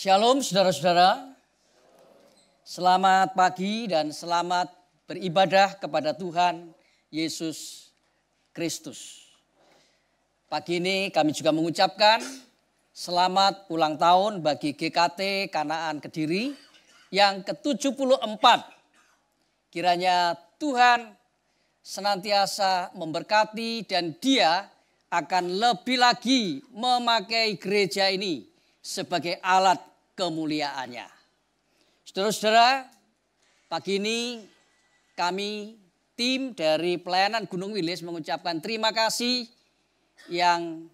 Shalom saudara-saudara, selamat pagi dan selamat beribadah kepada Tuhan Yesus Kristus. Pagi ini kami juga mengucapkan selamat ulang tahun bagi GKT Kanaan Kediri yang ke-74. Kiranya Tuhan senantiasa memberkati dan Dia akan lebih lagi memakai gereja ini sebagai alat kemuliaannya. Saudara-saudara, pagi ini kami tim dari pelayanan Gunung Wilis mengucapkan terima kasih yang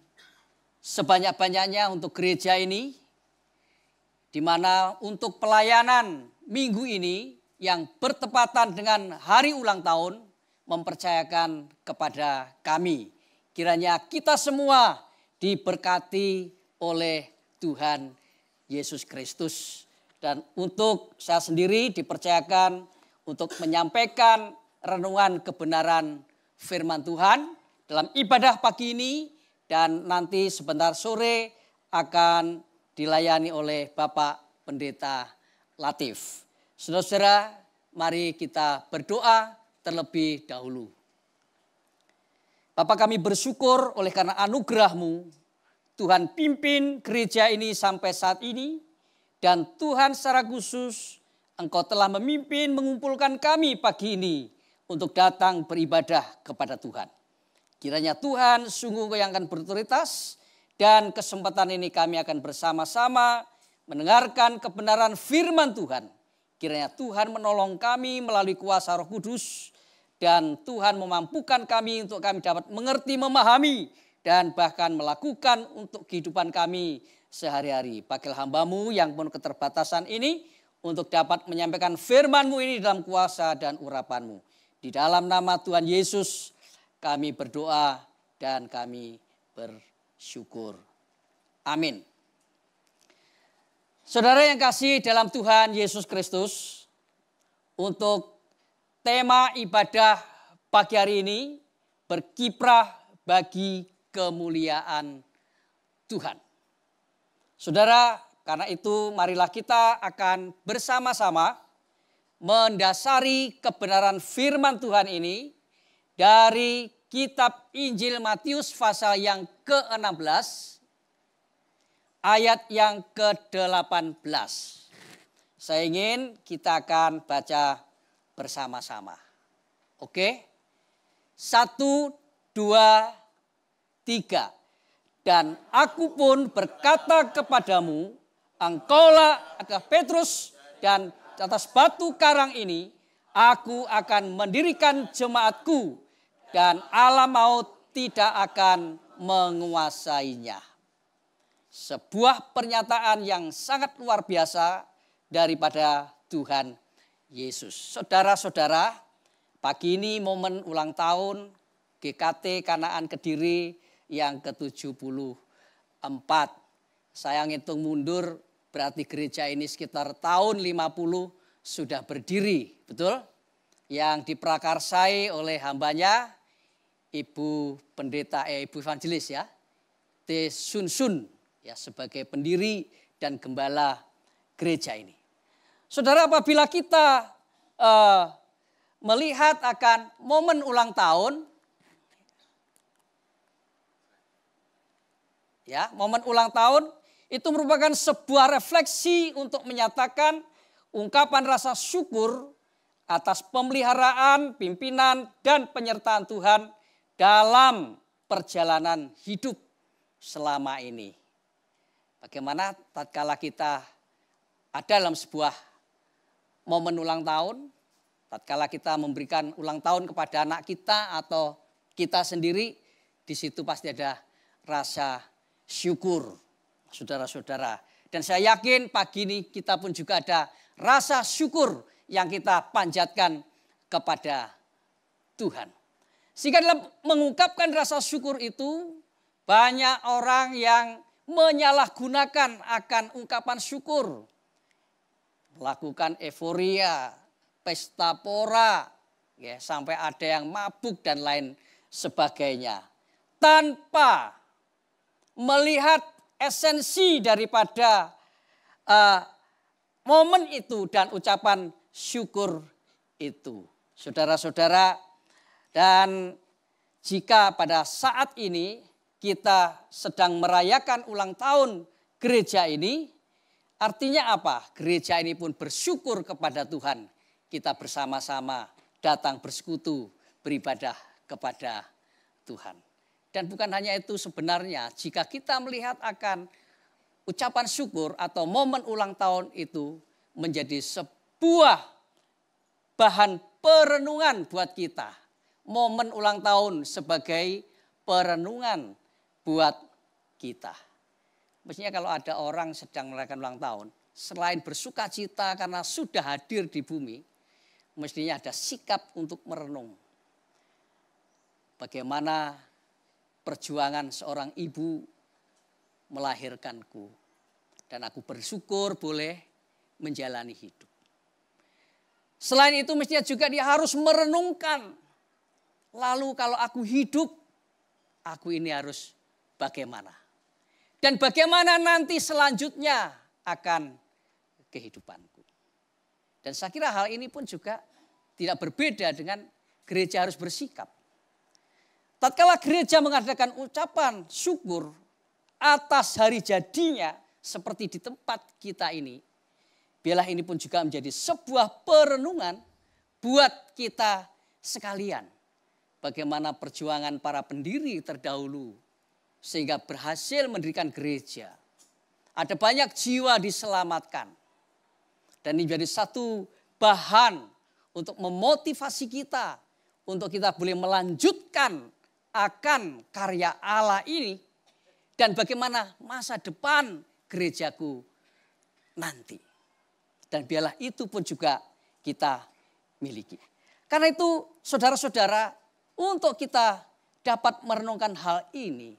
sebanyak-banyaknya untuk gereja ini, di mana untuk pelayanan minggu ini yang bertepatan dengan hari ulang tahun mempercayakan kepada kami. Kiranya kita semua diberkati oleh Tuhan Yesus Kristus. Dan untuk saya sendiri dipercayakan untuk menyampaikan renungan kebenaran firman Tuhan dalam ibadah pagi ini. Dan nanti sebentar sore akan dilayani oleh Bapak Pendeta Latif. Saudara-saudara, mari kita berdoa terlebih dahulu. Bapak, kami bersyukur oleh karena anugerah-Mu, Tuhan pimpin gereja ini sampai saat ini. Dan Tuhan secara khusus Engkau telah memimpin mengumpulkan kami pagi ini untuk datang beribadah kepada Tuhan. Kiranya Tuhan sungguh yang akan berotoritas dan kesempatan ini kami akan bersama-sama mendengarkan kebenaran firman Tuhan. Kiranya Tuhan menolong kami melalui kuasa Roh Kudus. Dan Tuhan memampukan kami untuk kami dapat mengerti, memahami, dan bahkan melakukan untuk kehidupan kami sehari-hari. Pakailah hamba-Mu yang penuh keterbatasan ini untuk dapat menyampaikan firman-Mu ini dalam kuasa dan urapan-Mu. Di dalam nama Tuhan Yesus kami berdoa dan kami bersyukur. Amin. Saudara yang kasih dalam Tuhan Yesus Kristus, untuk tema ibadah pagi hari ini berkiprah bagi kemuliaan Tuhan. Saudara, karena itu marilah kita akan bersama-sama mendasari kebenaran firman Tuhan ini dari kitab Injil Matius pasal yang ke-16 ayat yang ke-18. Saya ingin kita akan baca bersama-sama. Oke? 1, 2, 3. Dan aku pun berkata kepadamu, engkaulah adalah Petrus, dan atas batu karang ini aku akan mendirikan jemaatku, dan alam maut tidak akan menguasainya. Sebuah pernyataan yang sangat luar biasa daripada Tuhan Yesus. Saudara-saudara, pagi ini momen ulang tahun GKT Kanaan Kediri yang ke-74. Saya ngitung mundur berarti gereja ini sekitar tahun 50 sudah berdiri, betul? Yang diprakarsai oleh hambanya Ibu Pendeta Ibu Evangelis ya, T. Sun Sun ya, sebagai pendiri dan gembala gereja ini. Saudara, apabila kita melihat akan momen ulang tahun, ya, momen ulang tahun itu merupakan sebuah refleksi untuk menyatakan ungkapan rasa syukur atas pemeliharaan, pimpinan, dan penyertaan Tuhan dalam perjalanan hidup selama ini. Bagaimana tatkala kita ada dalam sebuah momen ulang tahun, tatkala kita memberikan ulang tahun kepada anak kita atau kita sendiri, di situ pasti ada rasa syukur, saudara-saudara. Dan saya yakin pagi ini kita pun juga ada rasa syukur yang kita panjatkan kepada Tuhan. Sehingga dalam mengungkapkan rasa syukur itu, banyak orang yang menyalahgunakan akan ungkapan syukur. Melakukan euforia, pesta pora, ya, sampai ada yang mabuk dan lain sebagainya. Tanpa melihat esensi daripada eh, momen itu dan ucapan syukur itu. Saudara-saudara, dan jika pada saat ini kita sedang merayakan ulang tahun gereja ini, artinya apa? Gereja ini pun bersyukur kepada Tuhan. Kita bersama-sama datang bersekutu, beribadah kepada Tuhan. Dan bukan hanya itu, sebenarnya jika kita melihat akan ucapan syukur atau momen ulang tahun itu menjadi sebuah bahan perenungan buat kita. Momen ulang tahun sebagai perenungan buat kita. Mestinya kalau ada orang sedang merayakan ulang tahun, selain bersuka cita karena sudah hadir di bumi, mestinya ada sikap untuk merenung. Bagaimana perjuangan seorang ibu melahirkanku. Dan aku bersyukur boleh menjalani hidup. Selain itu mestinya juga dia harus merenungkan. Lalu kalau aku hidup, aku ini harus bagaimana? Dan bagaimana nanti selanjutnya akan kehidupanku. Dan saya kira hal ini pun juga tidak berbeda dengan gereja harus bersikap. Tatkala gereja mengadakan ucapan syukur atas hari jadinya seperti di tempat kita ini, biarlah ini pun juga menjadi sebuah perenungan buat kita sekalian. Bagaimana perjuangan para pendiri terdahulu sehingga berhasil mendirikan gereja. Ada banyak jiwa diselamatkan. Dan ini menjadi satu bahan untuk memotivasi kita. Untuk kita boleh melanjutkan akan karya Allah ini. Dan bagaimana masa depan gerejaku nanti. Dan biarlah itu pun juga kita miliki. Karena itu saudara-saudara, untuk kita dapat merenungkan hal ini,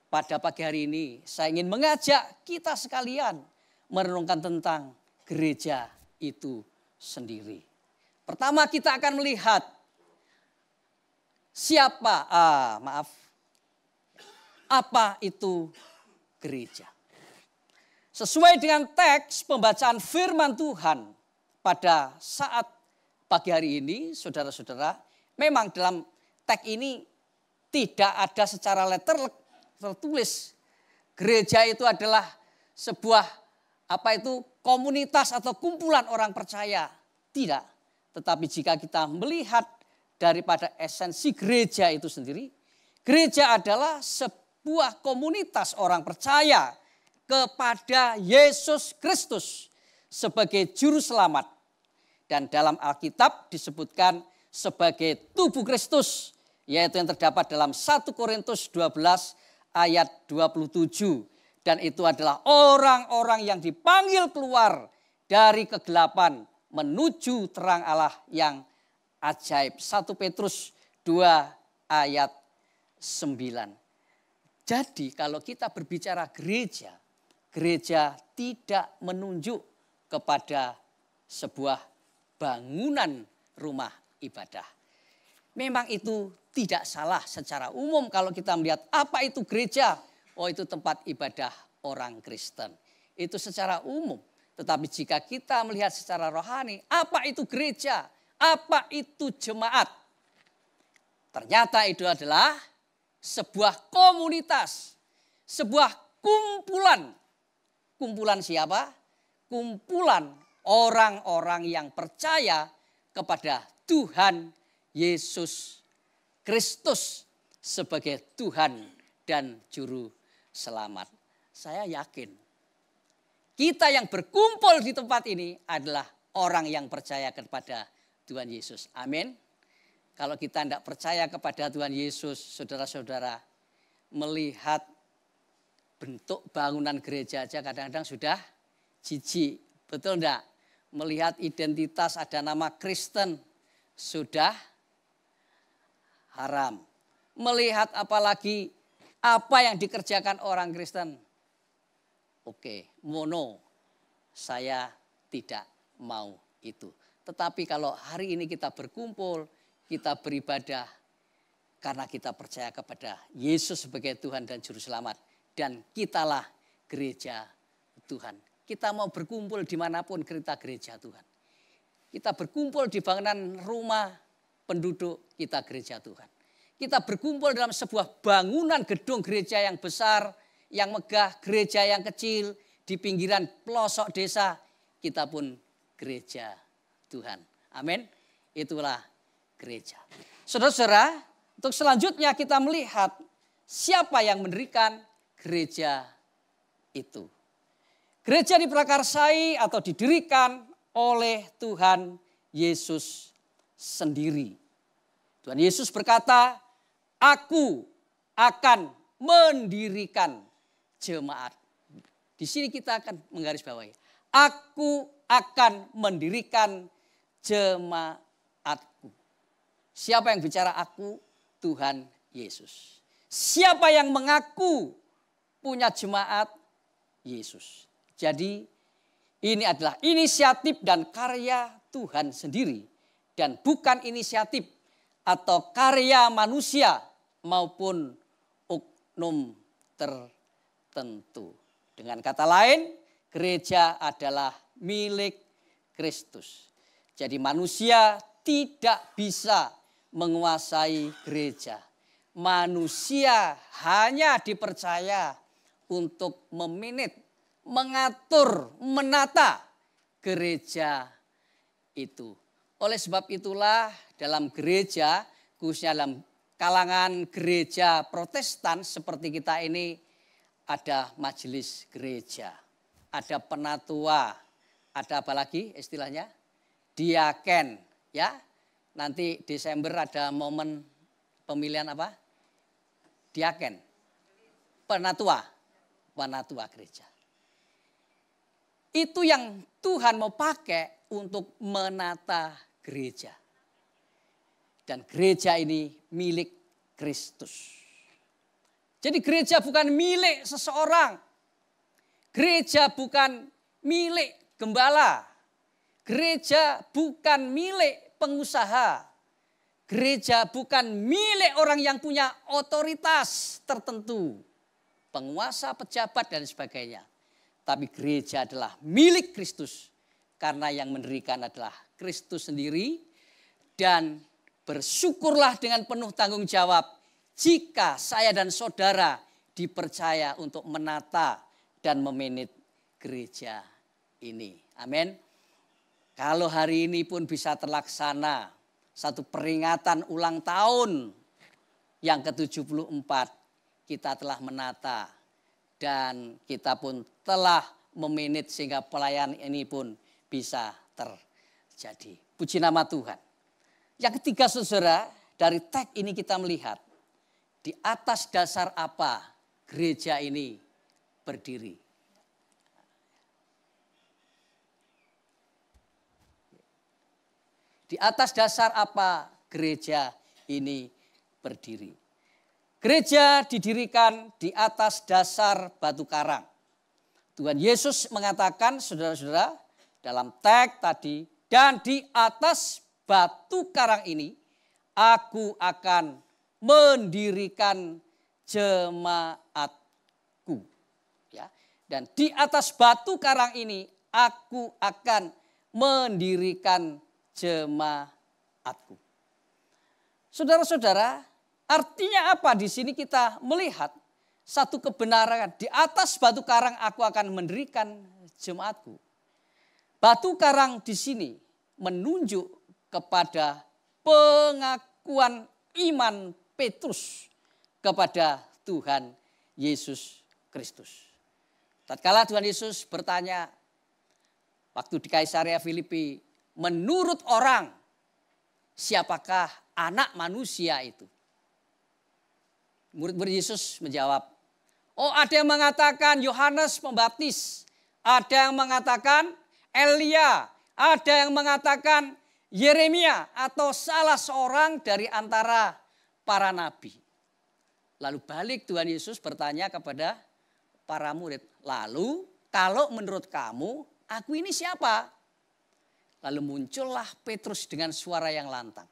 pada pagi hari ini saya ingin mengajak kita sekalian merenungkan tentang gereja itu sendiri. Pertama kita akan melihat apa itu gereja. Sesuai dengan teks pembacaan firman Tuhan pada saat pagi hari ini, saudara-saudara, memang dalam teks ini tidak ada secara tertulis. Gereja itu adalah sebuah komunitas atau kumpulan orang percaya. Tidak. Tetapi jika kita melihat daripada esensi gereja itu sendiri, gereja adalah sebuah komunitas orang percaya kepada Yesus Kristus sebagai juru selamat. Dan dalam Alkitab disebutkan sebagai tubuh Kristus, yaitu yang terdapat dalam 1 Korintus 12 ayat 27. Dan itu adalah orang-orang yang dipanggil keluar dari kegelapan menuju terang Allah yang ajaib. 1 Petrus 2 ayat 9. Jadi kalau kita berbicara gereja, gereja tidak menunjuk kepada sebuah bangunan rumah ibadah. Memang itu tidak salah secara umum kalau kita melihat apa itu gereja. Oh, itu tempat ibadah orang Kristen. Itu secara umum. Tetapi jika kita melihat secara rohani, apa itu gereja? Apa itu jemaat? Ternyata itu adalah sebuah komunitas, sebuah kumpulan. Kumpulan siapa? Kumpulan orang-orang yang percaya kepada Tuhan Yesus Kristus sebagai Tuhan dan Juru Selamat. Saya yakin kita yang berkumpul di tempat ini adalah orang yang percaya kepada Tuhan Yesus. Amin. Kalau kita tidak percaya kepada Tuhan Yesus, saudara-saudara, melihat bentuk bangunan gereja aja kadang-kadang sudah jijik. Betul enggak? Melihat identitas ada nama Kristen sudah haram. Melihat apalagi apa yang dikerjakan orang Kristen. Oke, mono. Saya tidak mau itu. Tetapi kalau hari ini kita berkumpul, kita beribadah karena kita percaya kepada Yesus sebagai Tuhan dan Juru Selamat. Dan kitalah gereja Tuhan. kita mau berkumpul dimanapun kita gereja Tuhan. Kita berkumpul di bangunan rumah penduduk, kita gereja Tuhan. Kita berkumpul dalam sebuah bangunan gedung gereja yang besar, yang megah, gereja yang kecil, di pinggiran pelosok desa, kita pun gereja Tuhan. Amin. Itulah gereja. Saudara-saudara, untuk selanjutnya kita melihat siapa yang mendirikan gereja itu. Gereja diprakarsai atau didirikan oleh Tuhan Yesus sendiri. Tuhan Yesus berkata, aku akan mendirikan jemaat. Di sini kita akan menggarisbawahi. Aku akan mendirikan jemaatku. Siapa yang bicara aku? Tuhan Yesus. Siapa yang mengaku punya jemaat? Yesus. Jadi ini adalah inisiatif dan karya Tuhan sendiri. Dan bukan inisiatif atau karya manusia maupun oknum tertentu. Dengan kata lain, gereja adalah milik Kristus. Jadi manusia tidak bisa menguasai gereja. Manusia hanya dipercaya untuk memanage, mengatur, menata gereja itu. Oleh sebab itulah dalam gereja, khususnya dalam kalangan gereja Protestan seperti kita ini, ada majelis gereja, ada penatua, ada apa lagi istilahnya? Diaken, ya. Nanti Desember ada momen pemilihan apa? Diaken, penatua gereja. Itu yang Tuhan mau pakai untuk menata gereja. Dan gereja ini milik Kristus. Jadi gereja bukan milik seseorang. Gereja bukan milik gembala. Gereja bukan milik pengusaha. Gereja bukan milik orang yang punya otoritas tertentu. Penguasa, pejabat dan sebagainya. Tapi gereja adalah milik Kristus. Karena yang mendirikan adalah Kristus sendiri. Dan bersyukurlah dengan penuh tanggung jawab. Jika saya dan saudara dipercaya untuk menata dan memanage gereja ini. Amin. Kalau hari ini pun bisa terlaksana satu peringatan ulang tahun yang ke-74. Kita telah menata dan kita pun telah memanage sehingga pelayanan ini pun bisa terjadi. Puji nama Tuhan. Yang ketiga saudara, dari teks ini kita melihat di atas dasar apa gereja ini berdiri. Di atas dasar apa gereja ini berdiri. Gereja didirikan di atas dasar batu karang. Tuhan Yesus mengatakan saudara-saudara dalam teks tadi, dan di atas batu karang ini aku akan mendirikan jemaatku. Ya. Dan di atas batu karang ini aku akan mendirikan jemaatku. Saudara-saudara, artinya apa di sini kita melihat satu kebenaran. Di atas batu karang aku akan mendirikan jemaatku. Batu karang di sini menunjuk kepada pengakuan iman Petrus kepada Tuhan Yesus Kristus. Tatkala Tuhan Yesus bertanya waktu di Kaisarea Filipi, menurut orang siapakah anak manusia itu? Murid-murid Yesus menjawab, oh ada yang mengatakan Yohanes Pembaptis, ada yang mengatakan Elia, ada yang mengatakan Yeremia atau salah seorang dari antara para nabi. Lalu balik Tuhan Yesus bertanya kepada para murid. Lalu kalau menurut kamu aku ini siapa? Lalu muncullah Petrus dengan suara yang lantang.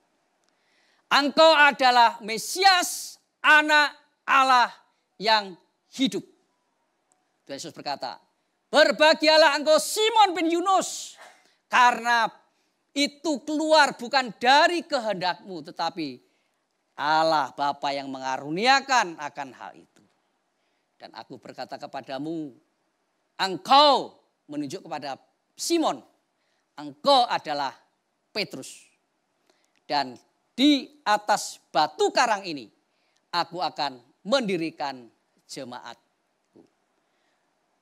Engkau adalah Mesias, anak Allah yang hidup. Tuhan Yesus berkata, Berbahagialah engkau Simon bin Yunus, karena itu keluar bukan dari kehendakmu, tetapi Allah Bapa yang mengaruniakan akan hal itu. Dan aku berkata kepadamu, engkau, menunjuk kepada Simon, engkau adalah Petrus. Dan di atas batu karang ini, aku akan mendirikan jemaatku.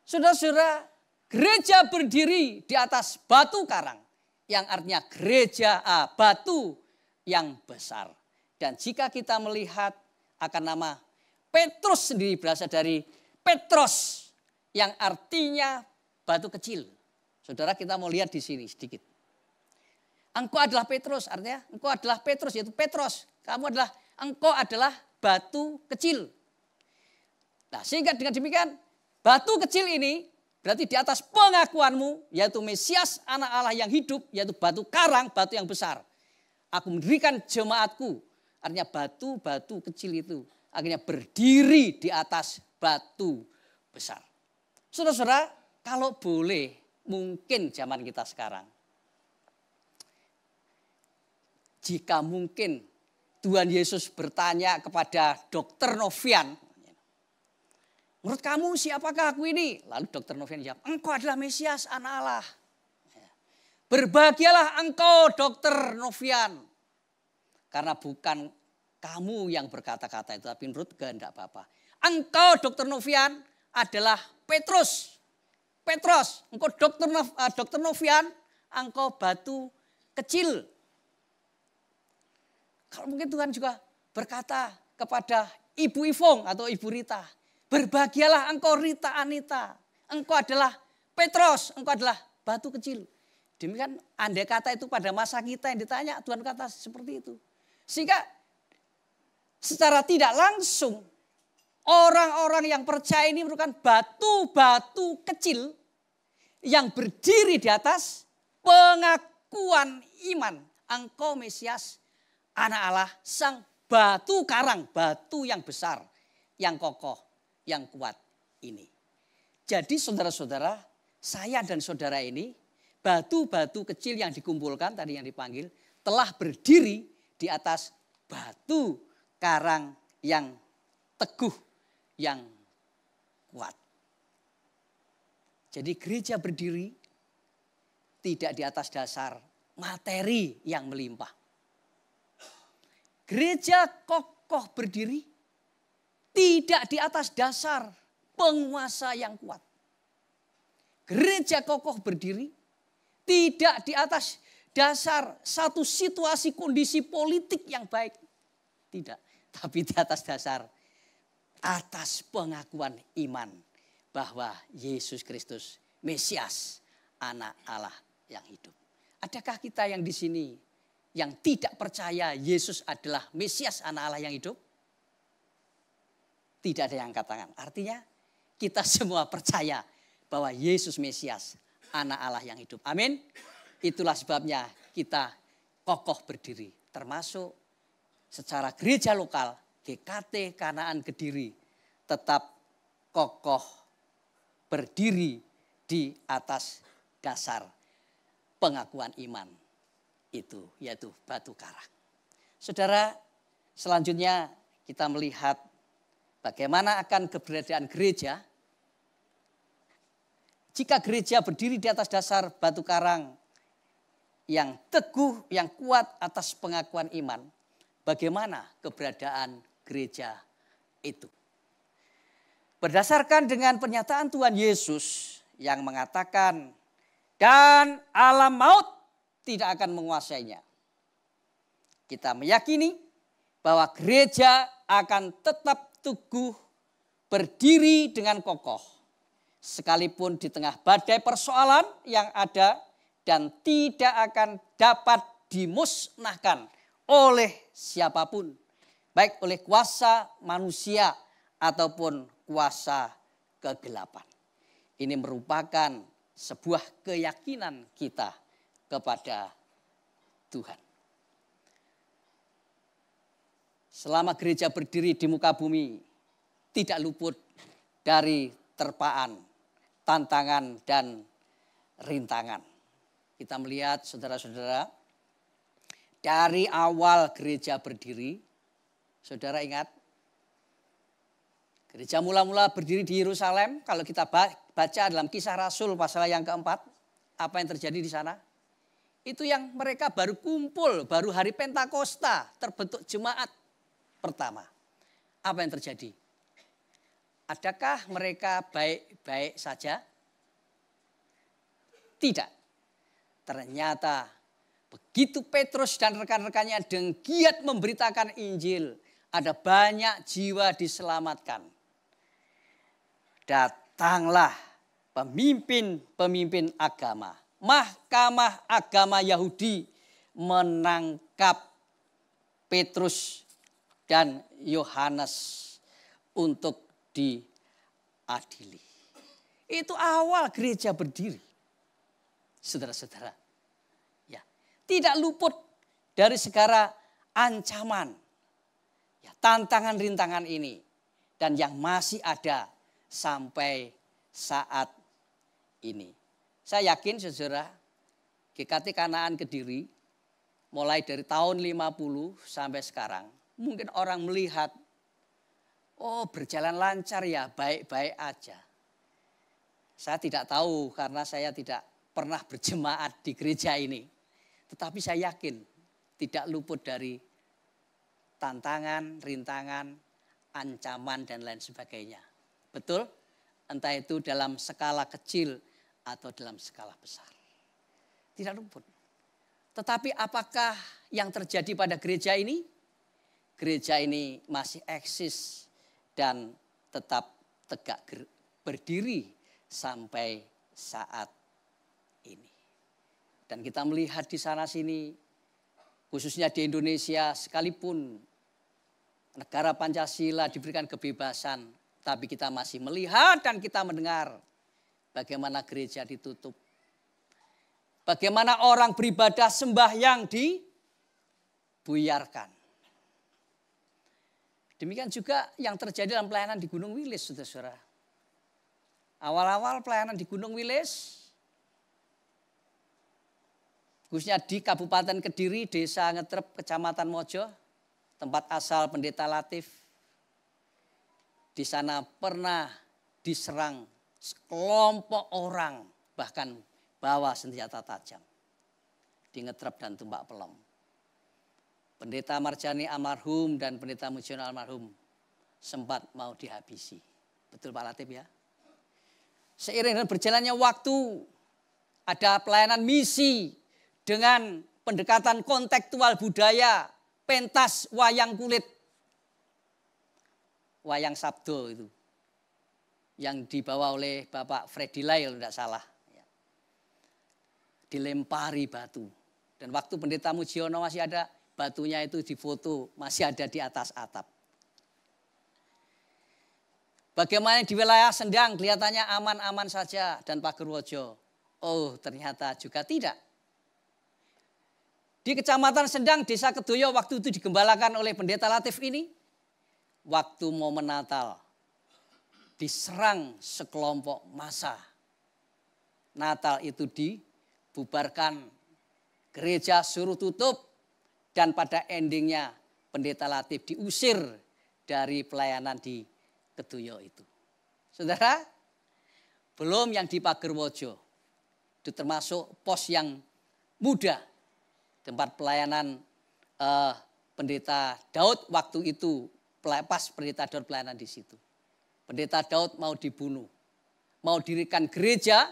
Saudara-saudara, gereja berdiri di atas batu karang, yang artinya gereja batu yang besar. Dan jika kita melihat akan nama Petrus sendiri berasal dari Petros, yang artinya batu kecil. Saudara, kita mau lihat di sini sedikit. Engkau adalah Petrus, artinya engkau adalah Petrus, yaitu Petros. Engkau adalah batu kecil. Nah, sehingga dengan demikian batu kecil ini berarti di atas pengakuanmu, yaitu Mesias anak Allah yang hidup, yaitu batu karang, batu yang besar. Aku mendirikan jemaatku, artinya batu-batu kecil itu akhirnya berdiri di atas batu besar. Saudara-saudara, kalau boleh mungkin zaman kita sekarang, jika mungkin Tuhan Yesus bertanya kepada Dokter Novian, menurut kamu siapakah aku ini? Lalu Dokter Novian jawab, engkau adalah Mesias anak Allah. Berbahagialah engkau Dokter Novian, karena bukan kamu yang berkata-kata itu, tapi menurut kehendak Bapa. Engkau Dokter Novian adalah Petrus. Engkau Dokter Novian, engkau batu kecil. Kalau mungkin Tuhan juga berkata kepada Ibu Ivong atau Ibu Rita, berbahagialah engkau Rita Anita, engkau adalah Petrus, engkau adalah batu kecil. Demikian andai kata itu pada masa kita yang ditanya, Tuhan kata seperti itu. Sehingga secara tidak langsung orang-orang yang percaya ini merupakan batu-batu kecil yang berdiri di atas pengakuan iman. Engkau Mesias, anak Allah, sang batu karang, batu yang besar, yang kokoh, yang kuat ini. Jadi saudara-saudara, saya dan saudara ini, batu-batu kecil yang dikumpulkan, tadi yang dipanggil, telah berdiri di atas batu karang yang teguh, yang kuat. Jadi gereja berdiri tidak di atas dasar materi yang melimpah. Gereja kokoh berdiri tidak di atas dasar penguasa yang kuat. Gereja kokoh berdiri tidak di atas dasar satu situasi kondisi politik yang baik. Tidak, tapi di atas dasar pengakuan iman bahwa Yesus Kristus Mesias, anak Allah yang hidup. Adakah kita yang di sini yang tidak percaya Yesus adalah Mesias, anak Allah yang hidup? Tidak ada yang angkat tangan. Artinya kita semua percaya bahwa Yesus Mesias, anak Allah yang hidup. Amin. Itulah sebabnya kita kokoh berdiri. Termasuk secara gereja lokal, GKT Kanaan Kediri tetap kokoh berdiri di atas dasar pengakuan iman itu, yaitu batu karang. Saudara, selanjutnya kita melihat bagaimana akan keberadaan gereja. Jika gereja berdiri di atas dasar batu karang yang teguh, yang kuat atas pengakuan iman, bagaimana keberadaan gereja itu? Berdasarkan dengan pernyataan Tuhan Yesus yang mengatakan, dan alam maut tidak akan menguasainya. Kita meyakini bahwa gereja akan tetap teguh berdiri dengan kokoh. Sekalipun di tengah badai persoalan yang ada dan tidak akan dapat dimusnahkan oleh siapapun. Baik oleh kuasa manusia ataupun kuasa kegelapan. Ini merupakan sebuah keyakinan kita kepada Tuhan. Selama gereja berdiri di muka bumi, tidak luput dari terpaan tantangan dan rintangan. Kita melihat saudara-saudara, dari awal gereja berdiri, saudara ingat, gereja mula-mula berdiri di Yerusalem. Kalau kita baca dalam Kisah Rasul pasal yang keempat, apa yang terjadi di sana? Itu yang mereka baru kumpul, baru hari Pentakosta, terbentuk jemaat pertama. Apa yang terjadi? Adakah mereka baik-baik saja? Tidak. Ternyata begitu Petrus dan rekan-rekannya dengan giat memberitakan Injil, ada banyak jiwa diselamatkan. Datanglah pemimpin-pemimpin agama. Mahkamah agama Yahudi menangkap Petrus dan Yohanes untuk diadili. Itu awal gereja berdiri. Saudara-saudara. Ya, tidak luput dari segala ancaman. Ya, tantangan rintangan ini. Dan yang masih ada sampai saat ini. Saya yakin saudara, GKT Kanaan Kediri mulai dari tahun 50 sampai sekarang. Mungkin orang melihat, oh berjalan lancar ya, baik-baik aja. Saya tidak tahu karena saya tidak pernah berjemaat di gereja ini. Tetapi saya yakin tidak luput dari tantangan, rintangan, ancaman dan lain sebagainya. Betul? Entah itu dalam skala kecil atau dalam skala besar. Tidak luput. Tetapi apakah yang terjadi pada gereja ini? Gereja ini masih eksis dan tetap tegak berdiri sampai saat ini. Dan kita melihat di sana sini, khususnya di Indonesia sekalipun negara Pancasila diberikan kebebasan, tapi kita masih melihat dan kita mendengar bagaimana gereja ditutup. Bagaimana orang beribadah sembahyang dibuyarkan. Demikian juga yang terjadi dalam pelayanan di Gunung Wilis, saudara-saudara. Awal-awal pelayanan di Gunung Wilis, khususnya di Kabupaten Kediri, Desa Ngetrep, Kecamatan Mojo, tempat asal Pendeta Latif. Di sana pernah diserang sekelompok orang, bahkan bawa senjata tajam. Di Ngetrep dan Tumpak Pelem. Pendeta Marjani almarhum dan Pendeta Mujiono almarhum sempat mau dihabisi. Betul Pak Latif ya? Seiring dengan berjalannya waktu, ada pelayanan misi dengan pendekatan kontekstual budaya, pentas wayang kulit. Wayang Sabdo itu. Yang dibawa oleh Bapak Freddy Lai kalau tidak salah. Dilempari batu. Dan waktu Pendeta Mujiono masih ada, batunya itu difoto, masih ada di atas atap. Bagaimana di wilayah Sendang kelihatannya aman-aman saja dan Pagerwojo. Oh ternyata juga tidak. Di Kecamatan Sendang, Desa Kedoyo waktu itu digembalakan oleh Pendeta Latif ini. Waktu momen Natal diserang sekelompok massa. Natal itu dibubarkan, gereja suruh tutup. Dan pada endingnya Pendeta Latif diusir dari pelayanan di Kedoyo itu. Saudara, belum yang di Pagerwojo. Itu termasuk pos yang muda. Tempat pelayanan Pendeta Daud waktu itu. Pas Pendeta Daud pelayanan di situ. Pendeta Daud mau dibunuh. Mau dirikan gereja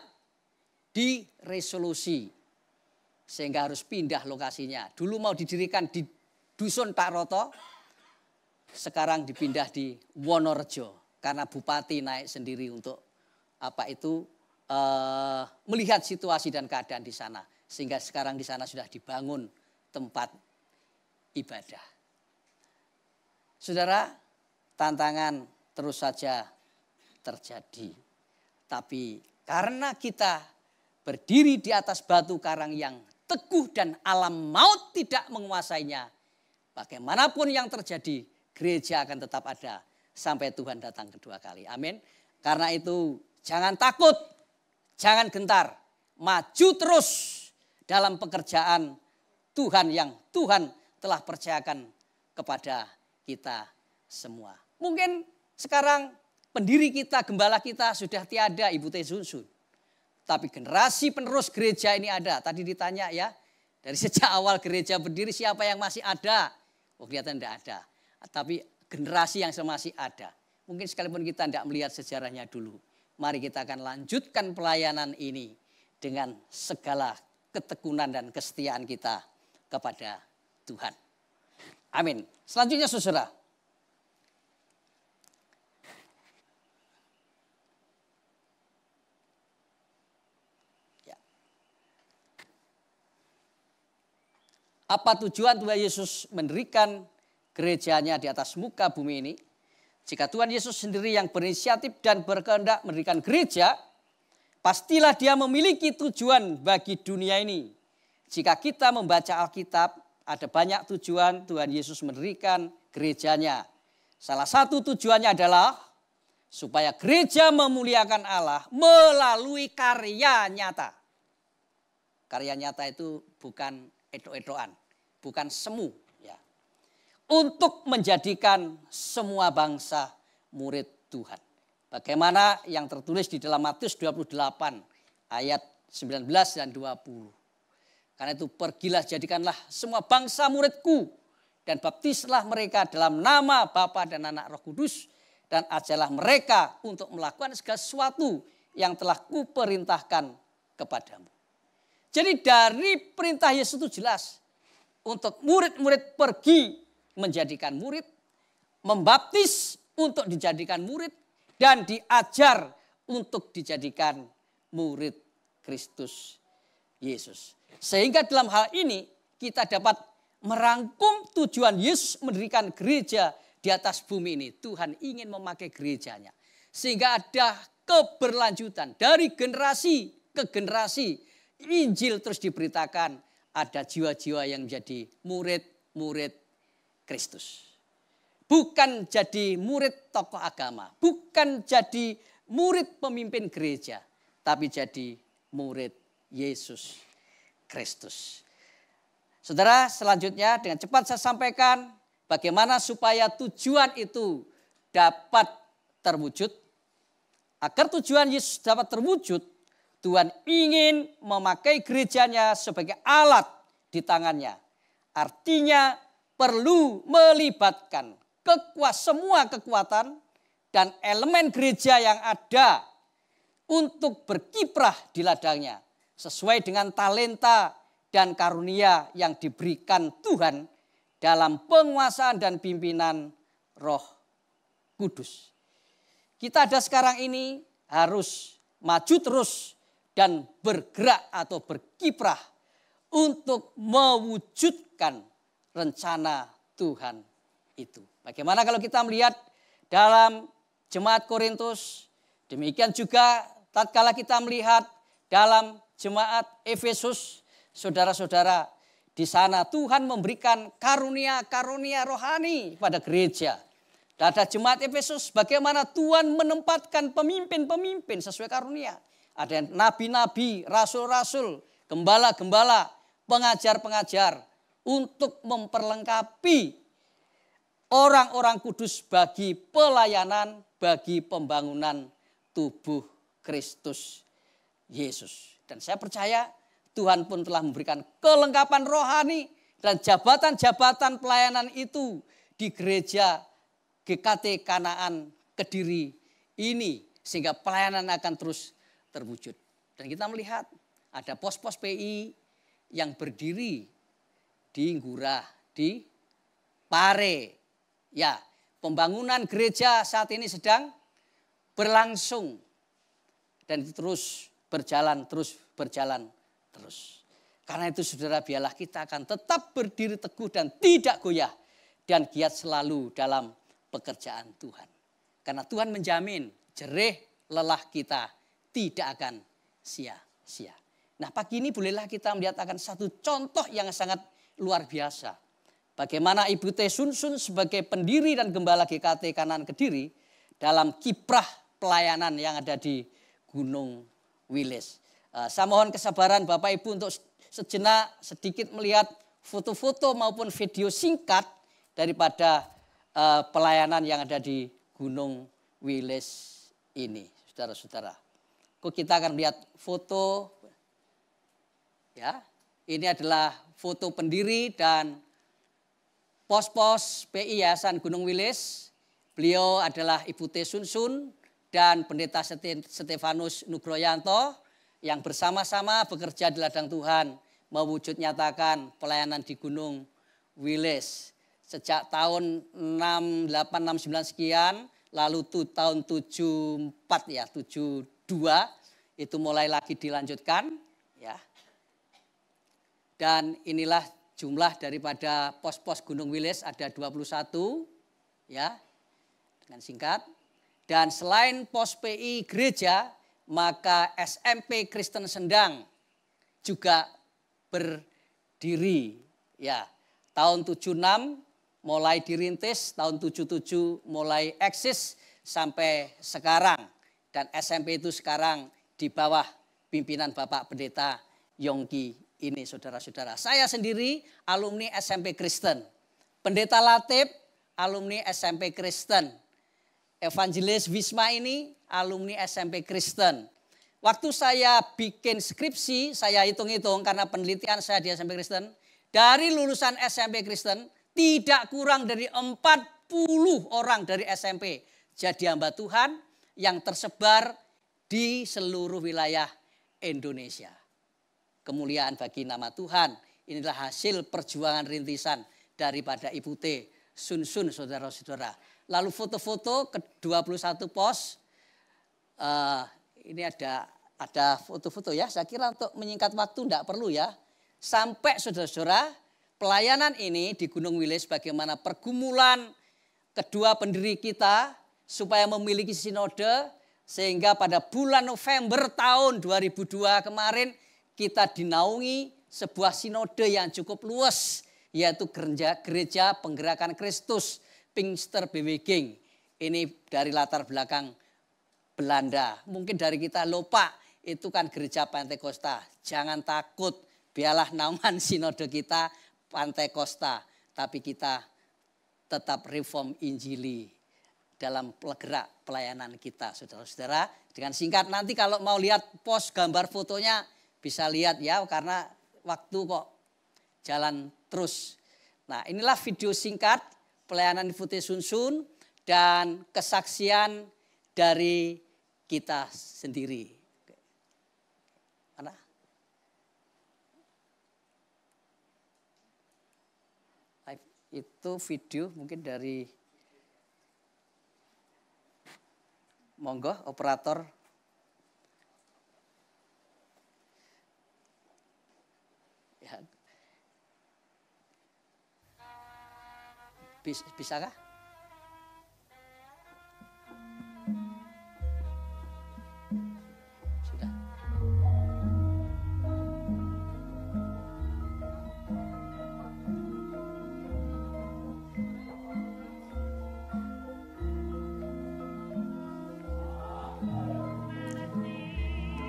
di Resolusi. Sehingga harus pindah lokasinya. Dulu mau didirikan di Dusun Pak Roto. Sekarang dipindah di Wonorejo. Karena bupati naik sendiri untuk melihat situasi dan keadaan di sana. Sehingga sekarang di sana sudah dibangun tempat ibadah. Saudara, tantangan terus saja terjadi. Tapi karena kita berdiri di atas batu karang yang teguh dan alam maut tidak menguasainya. Bagaimanapun yang terjadi, gereja akan tetap ada sampai Tuhan datang kedua kali. Amin. Karena itu jangan takut Jangan gentar, maju terus dalam pekerjaan Tuhan yang Tuhan telah percayakan kepada kita semua. Mungkin sekarang pendiri kita, gembala kita sudah tiada, Ibu Teh Sunsun. Tapi generasi penerus gereja ini ada. Tadi ditanya ya, dari sejak awal gereja berdiri siapa yang masih ada? Oh, kelihatan tidak ada. Tapi generasi yang masih ada. Mungkin sekalipun kita tidak melihat sejarahnya dulu. Mari kita akan lanjutkan pelayanan ini dengan segala ketekunan dan kesetiaan kita kepada Tuhan. Amin. Selanjutnya saudara. Apa tujuan Tuhan Yesus mendirikan gerejanya di atas muka bumi ini? Jika Tuhan Yesus sendiri yang berinisiatif dan berkehendak mendirikan gereja, pastilah dia memiliki tujuan bagi dunia ini. Jika kita membaca Alkitab, ada banyak tujuan Tuhan Yesus mendirikan gerejanya. Salah satu tujuannya adalah supaya gereja memuliakan Allah melalui karya nyata. Karya nyata itu bukan edo-edoan, bukan semu. Ya. Untuk menjadikan semua bangsa murid Tuhan. Bagaimana yang tertulis di dalam Matius 28 ayat 19 dan 20. Karena itu pergilah jadikanlah semua bangsa muridku. Dan baptislah mereka dalam nama Bapa dan Anak Roh Kudus. Dan ajarlah mereka untuk melakukan segala sesuatu yang telah kuperintahkan kepadamu. Jadi dari perintah Yesus itu jelas. Untuk murid-murid pergi menjadikan murid. Membaptis untuk dijadikan murid. Dan diajar untuk dijadikan murid Kristus Yesus. Sehingga dalam hal ini kita dapat merangkum tujuan Yesus mendirikan gereja di atas bumi ini. Tuhan ingin memakai gerejanya. Sehingga ada keberlanjutan dari generasi ke generasi. Injil terus diberitakan, ada jiwa-jiwa yang menjadi murid-murid Kristus. Bukan jadi murid tokoh agama, bukan jadi murid pemimpin gereja, tapi jadi murid Yesus Kristus. Saudara, selanjutnya dengan cepat saya sampaikan bagaimana supaya tujuan itu dapat terwujud. Agar tujuan Yesus dapat terwujud, Tuhan ingin memakai gerejanya sebagai alat di tangannya. Artinya perlu melibatkan semua kekuatan dan elemen gereja yang ada untuk berkiprah di ladangnya. Sesuai dengan talenta dan karunia yang diberikan Tuhan dalam penguasaan dan pimpinan Roh Kudus. Kita ada sekarang ini harus maju terus dan bergerak atau berkiprah untuk mewujudkan rencana Tuhan itu. Bagaimana kalau kita melihat dalam jemaat Korintus, demikian juga tatkala kita melihat dalam jemaat Efesus, saudara-saudara, di sana Tuhan memberikan karunia-karunia rohani pada gereja. Dan ada jemaat Efesus, bagaimana Tuhan menempatkan pemimpin-pemimpin sesuai karunia. Ada nabi-nabi, rasul-rasul, gembala-gembala, pengajar-pengajar untuk memperlengkapi orang-orang kudus bagi pelayanan, bagi pembangunan tubuh Kristus Yesus. Dan saya percaya Tuhan pun telah memberikan kelengkapan rohani dan jabatan-jabatan pelayanan itu di gereja GKT Kanaan Kediri ini. Sehingga pelayanan akan terus terwujud. Dan kita melihat ada pos-pos PI yang berdiri di Ngurah, di Pare. Ya, pembangunan gereja saat ini sedang berlangsung. Dan itu terus berjalan terus. Karena itu saudara, biarlah kita akan tetap berdiri teguh dan tidak goyah. Dan giat selalu dalam pekerjaan Tuhan. Karena Tuhan menjamin jerih lelah kita tidak akan sia-sia. Nah, pagi ini bolehlah kita melihat akan satu contoh yang sangat luar biasa. Bagaimana Ibu Teh Sunsun sebagai pendiri dan gembala GKT Kanaan Kediri dalam kiprah pelayanan yang ada di Gunung Wilis. Saya mohon kesabaran Bapak Ibu untuk sejenak sedikit melihat foto-foto maupun video singkat daripada pelayanan yang ada di Gunung Wilis ini, saudara-saudara. Kita akan lihat foto, ya. Ini adalah foto pendiri dan pos-pos PI Yayasan Gunung Wilis. Beliau adalah Ibu T. Sunsun dan Pendeta Stefanus Nugroyanto yang bersama-sama bekerja di ladang Tuhan mewujud nyatakan pelayanan di Gunung Wilis. Sejak tahun 6869 sekian, lalu tahun 74 ya, 72 itu mulai lagi dilanjutkan ya. Dan inilah jumlah daripada pos-pos Gunung Wilis ada 21 ya. Dengan singkat. Dan selain pos PI gereja, maka SMP Kristen Sendang juga berdiri ya. Tahun 76 mulai dirintis, tahun 77 mulai eksis sampai sekarang. Dan SMP itu sekarang di bawah pimpinan Bapak Pendeta Yongki ini, saudara-saudara. Saya sendiri alumni SMP Kristen. Pendeta Latif alumni SMP Kristen. Evangelis Wisma ini alumni SMP Kristen. Waktu saya bikin skripsi, saya hitung-hitung karena penelitian saya di SMP Kristen. Dari lulusan SMP Kristen tidak kurang dari 40 orang dari SMP jadi hamba Tuhan yang tersebar di seluruh wilayah Indonesia. Kemuliaan bagi nama Tuhan. Inilah hasil perjuangan rintisan daripada Ibu T. Sunsun, saudara-saudara. Lalu foto-foto ke-21 pos. Ini ada foto-foto ya. Saya kira untuk menyingkat waktu tidak perlu ya. Sampai saudara-saudara, pelayanan ini di Gunung Wilis bagaimana pergumulan kedua pendiri kita supaya memiliki sinode. Sehingga pada bulan November tahun 2002 kemarin kita dinaungi sebuah sinode yang cukup luas, yaitu Gereja Penggerakan Kristus Pinkster Beweging. Ini dari latar belakang Belanda. Mungkin dari kita lupa, itu kan Gereja Pantekosta. Jangan takut, biarlah naungan sinode kita Pantekosta. Tapi kita tetap reform Injili dalam gerak pelayanan kita, saudara-saudara. Dengan singkat nanti kalau mau lihat pos gambar fotonya, bisa lihat ya, karena waktu kok jalan terus. Nah, inilah video singkat pelayanan Ibu T. Sunsun dan kesaksian dari kita sendiri. Mana? Itu video mungkin dari, monggo operator. Ya. Bisakah? Sudah.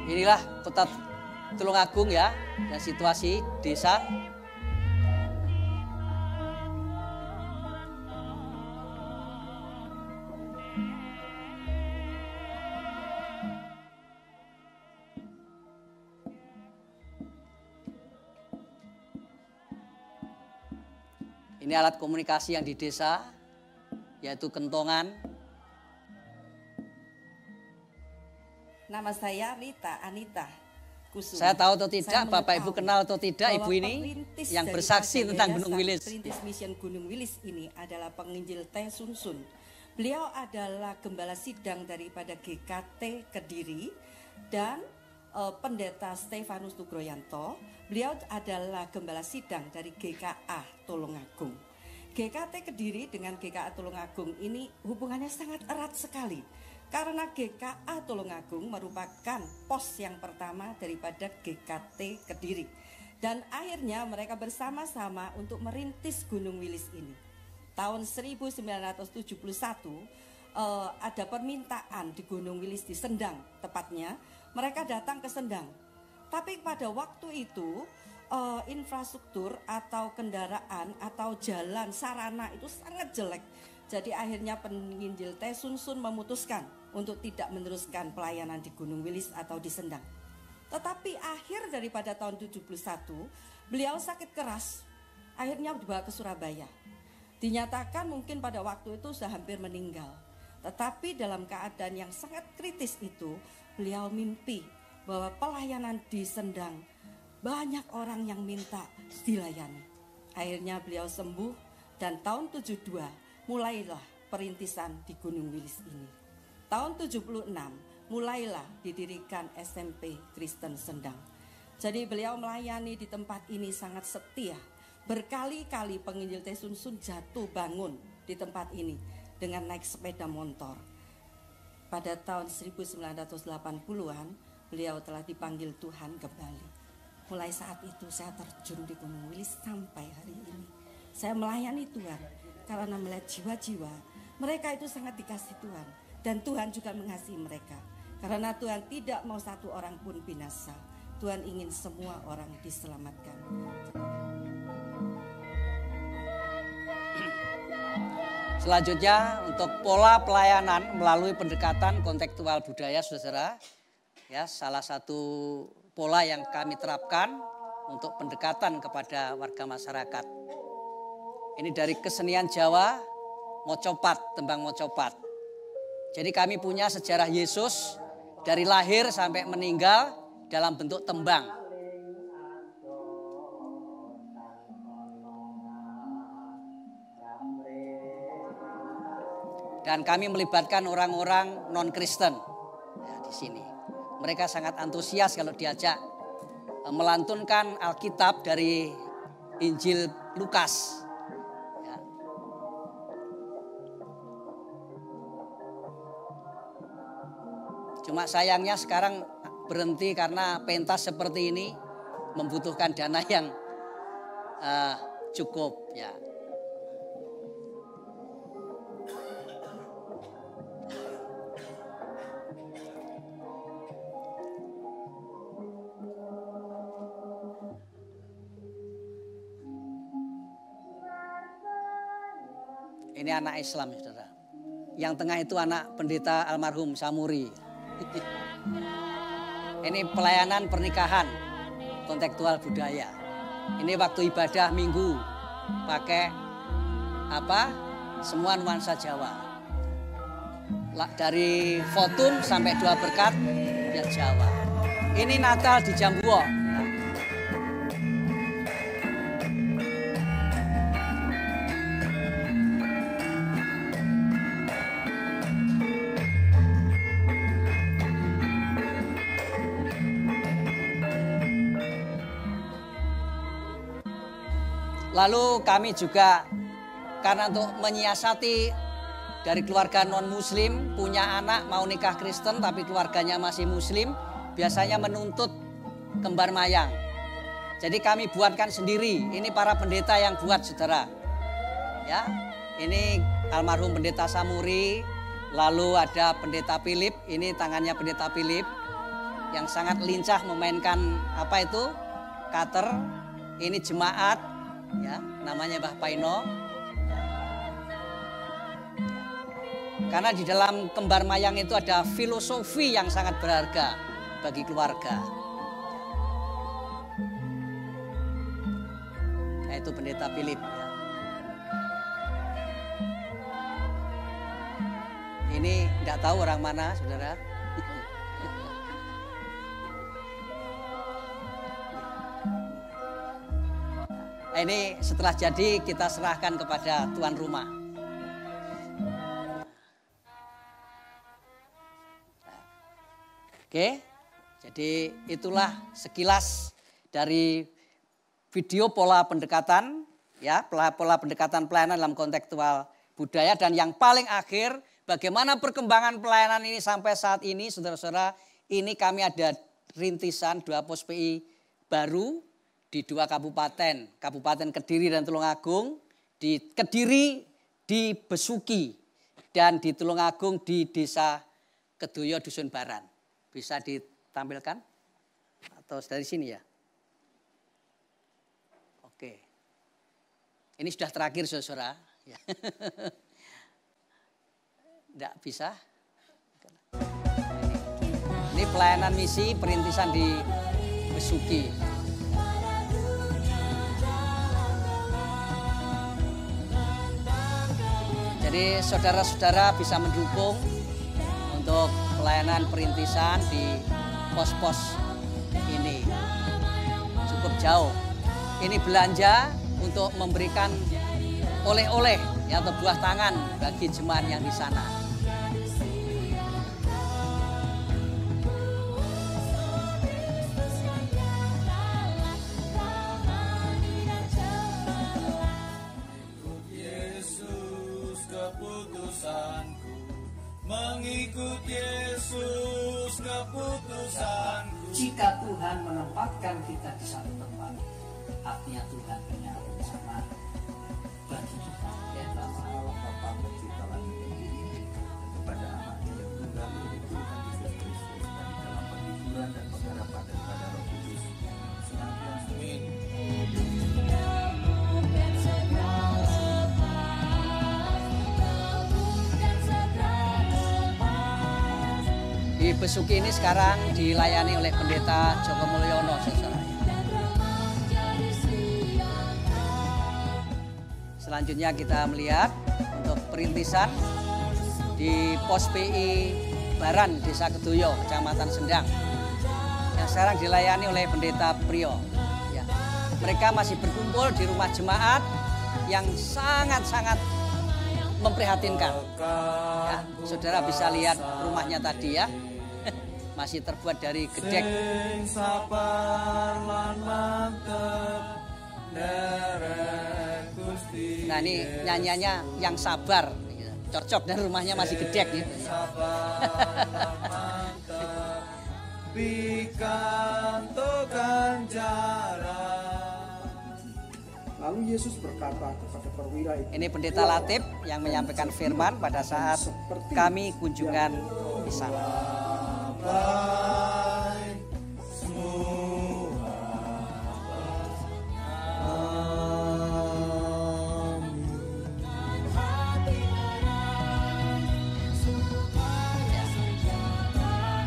Inilah kota Tulungagung ya, dan situasi desa. Ini alat komunikasi yang di desa, yaitu kentongan. Nama saya Rita Anita Kusuma. Saya tahu atau tidak, Bapak Ibu kenal atau tidak Ibu ini yang bersaksi tentang Gunung Wilis. Perintis Mission Gunung Wilis ini adalah penginjil T. Sunsun. Beliau adalah gembala sidang daripada GKT Kediri dan Pendeta Stefanus Nugroyanto. Beliau adalah gembala sidang dari GKA Tulungagung. GKT Kediri dengan GKA Tulungagung ini hubungannya sangat erat sekali. Karena GKA Tulungagung merupakan pos yang pertama daripada GKT Kediri. Dan akhirnya mereka bersama-sama untuk merintis Gunung Wilis ini. Tahun 1971 ada permintaan di Gunung Wilis di Sendang tepatnya mereka datang ke Sendang. Tapi pada waktu itu infrastruktur atau kendaraan atau jalan sarana itu sangat jelek. Jadi akhirnya penginjil Teh Sun Sun memutuskan untuk tidak meneruskan pelayanan di Gunung Wilis atau di Sendang. Tetapi akhir daripada tahun 71 beliau sakit keras. Akhirnya dibawa ke Surabaya. Dinyatakan mungkin pada waktu itu sudah hampir meninggal. Tetapi dalam keadaan yang sangat kritis itu beliau mimpi bahwa pelayanan di Sendang banyak orang yang minta dilayani. Akhirnya beliau sembuh dan tahun 72 mulailah perintisan di Gunung Wilis ini. Tahun 76 mulailah didirikan SMP Kristen Sendang. Jadi beliau melayani di tempat ini sangat setia. Berkali-kali penginjil Teh Sun Sun jatuh bangun di tempat ini dengan naik sepeda motor. Pada tahun 1980-an beliau telah dipanggil Tuhan kembali. Mulai saat itu saya terjun di Gunung Wilis sampai hari ini. Saya melayani Tuhan karena melihat jiwa-jiwa mereka itu sangat dikasih Tuhan. Dan Tuhan juga mengasihi mereka. Karena Tuhan tidak mau satu orang pun binasa. Tuhan ingin semua orang diselamatkan. Selanjutnya untuk pola pelayanan melalui pendekatan kontekstual budaya, saudara. Ya, salah satu pola yang kami terapkan untuk pendekatan kepada warga masyarakat. Ini dari kesenian Jawa, mocopat, tembang mocopat. Jadi kami punya sejarah Yesus dari lahir sampai meninggal dalam bentuk tembang. Dan kami melibatkan orang-orang non-Kristen ya, di sini. Mereka sangat antusias kalau diajak melantunkan Alkitab dari Injil Lukas. Ya. Cuma sayangnya sekarang berhenti karena pentas seperti ini membutuhkan dana yang cukup. Ya. Ini anak Islam, saudara. Yang tengah itu anak pendeta almarhum Samuri. Ini pelayanan pernikahan kontekstual budaya. Ini waktu ibadah minggu pakai apa? Semua nuansa Jawa. Dari Fotun sampai Dua Berkat ya Jawa. Ini Natal di Jambuo. Lalu kami juga karena untuk menyiasati dari keluarga non-muslim punya anak mau nikah Kristen tapi keluarganya masih muslim, biasanya menuntut kembar mayang. Jadi kami buatkan sendiri, ini para pendeta yang buat, saudara. Ya, ini almarhum pendeta Samuri, lalu ada pendeta Philip, ini tangannya pendeta Philip yang sangat lincah memainkan apa itu? Kater. Ini jemaat ya, namanya Mbah Paino. Karena di dalam kembar mayang itu ada filosofi yang sangat berharga bagi keluarga. Yaitu pendeta Philip. Ya. Ini tidak tahu orang mana, saudara. Ini setelah jadi kita serahkan kepada tuan rumah. Oke, jadi itulah sekilas dari video pola pendekatan, ya, pola pendekatan pelayanan dalam kontekstual budaya, dan yang paling akhir bagaimana perkembangan pelayanan ini sampai saat ini, saudara-saudara. Ini kami ada rintisan 2 pos PI baru di 2 kabupaten, Kabupaten Kediri dan Tulungagung. Di Kediri di Besuki dan di Tulungagung di Desa Kedoyo Dusun Baran. Bisa tampilkan? Atau dari sini ya? Oke. Ini sudah terakhir saudara. Tidak bisa. Ini pelayanan misi perintisan di Besuki. Jadi saudara-saudara bisa mendukung untuk pelayanan perintisan di pos-pos ini. Cukup jauh. Ini belanja untuk memberikan oleh-oleh atau buah tangan bagi jemaat yang di sana. Mengikut Yesus keputusanku. Jika Tuhan menempatkan kita di satu tempat, artinya Tuhan punya rencana bagi kita. Ya, Allah Bapa mencipta langit dan bumi kepada anaknya yang tunggal yaitu Tuhan Yesus Kristus, dan di dalam penghiburan dan pengharapan daripada Roh Kudus senantiasa. Amin. Di Besuki ini sekarang dilayani oleh Pendeta Joko Mulyono, saudara. Selanjutnya kita melihat untuk perintisan di Pos PI Baran, Desa Kedoyo, Kecamatan Sendang, yang sekarang dilayani oleh Pendeta Priyo. Ya. Mereka masih berkumpul di rumah jemaat yang sangat-sangat memprihatinkan. Ya, saudara bisa lihat rumahnya tadi ya. Masih terbuat dari gedek. Nah ini nyanyiannya yang sabar. Cocok dan rumahnya masih gedek gitu. Lalu Yesus berkata kepada perwira itu, ini Pendeta Latif yang menyampaikan firman pada saat kami kunjungan di sana.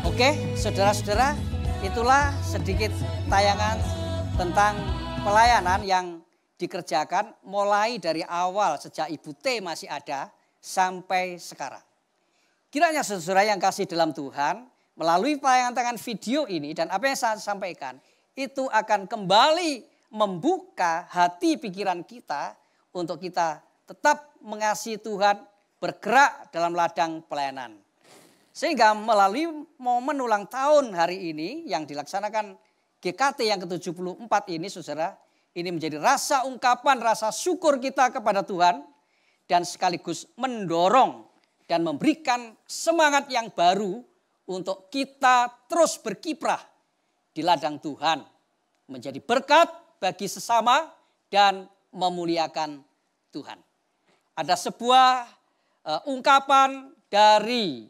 Oke, saudara-saudara, itulah sedikit tayangan tentang pelayanan yang dikerjakan mulai dari awal sejak Ibu T masih ada sampai sekarang. Kiranya saudara yang kasih dalam Tuhan, melalui tayangan video ini dan apa yang saya sampaikan, itu akan kembali membuka hati pikiran kita untuk kita tetap mengasihi Tuhan, bergerak dalam ladang pelayanan. Sehingga melalui momen ulang tahun hari ini yang dilaksanakan GKT yang ke-74 ini saudara, ini menjadi rasa ungkapan, rasa syukur kita kepada Tuhan dan sekaligus mendorong dan memberikan semangat yang baru untuk kita terus berkiprah di ladang Tuhan, menjadi berkat bagi sesama dan memuliakan Tuhan. Ada sebuah ungkapan dari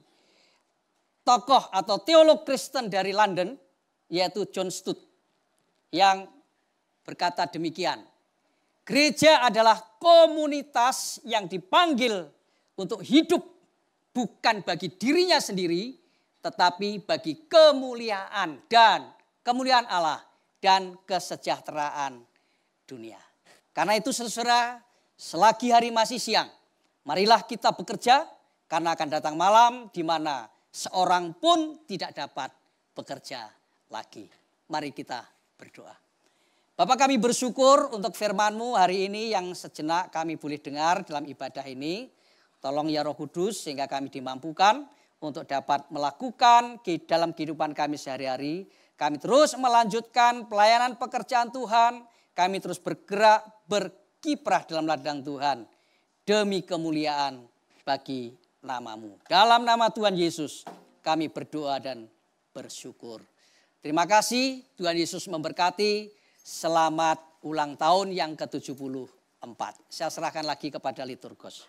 tokoh atau teolog Kristen dari London, yaitu John Stott, yang berkata demikian. Gereja adalah komunitas yang dipanggil untuk hidup bukan bagi dirinya sendiri, tetapi bagi kemuliaan Allah dan kesejahteraan dunia. Karena itu saudara, selagi hari masih siang, marilah kita bekerja karena akan datang malam di mana seorang pun tidak dapat bekerja lagi. Mari kita berdoa. Bapak, kami bersyukur untuk firman-Mu hari ini yang sejenak kami boleh dengar dalam ibadah ini. Tolong ya Roh Kudus sehingga kami dimampukan untuk dapat melakukan dalam kehidupan kami sehari-hari. Kami terus melanjutkan pelayanan pekerjaan Tuhan. Kami terus bergerak, berkiprah dalam ladang Tuhan. Demi kemuliaan bagi nama-Mu. Dalam nama Tuhan Yesus kami berdoa dan bersyukur. Terima kasih, Tuhan Yesus memberkati. Selamat ulang tahun yang ke-74. Saya serahkan lagi kepada liturgos.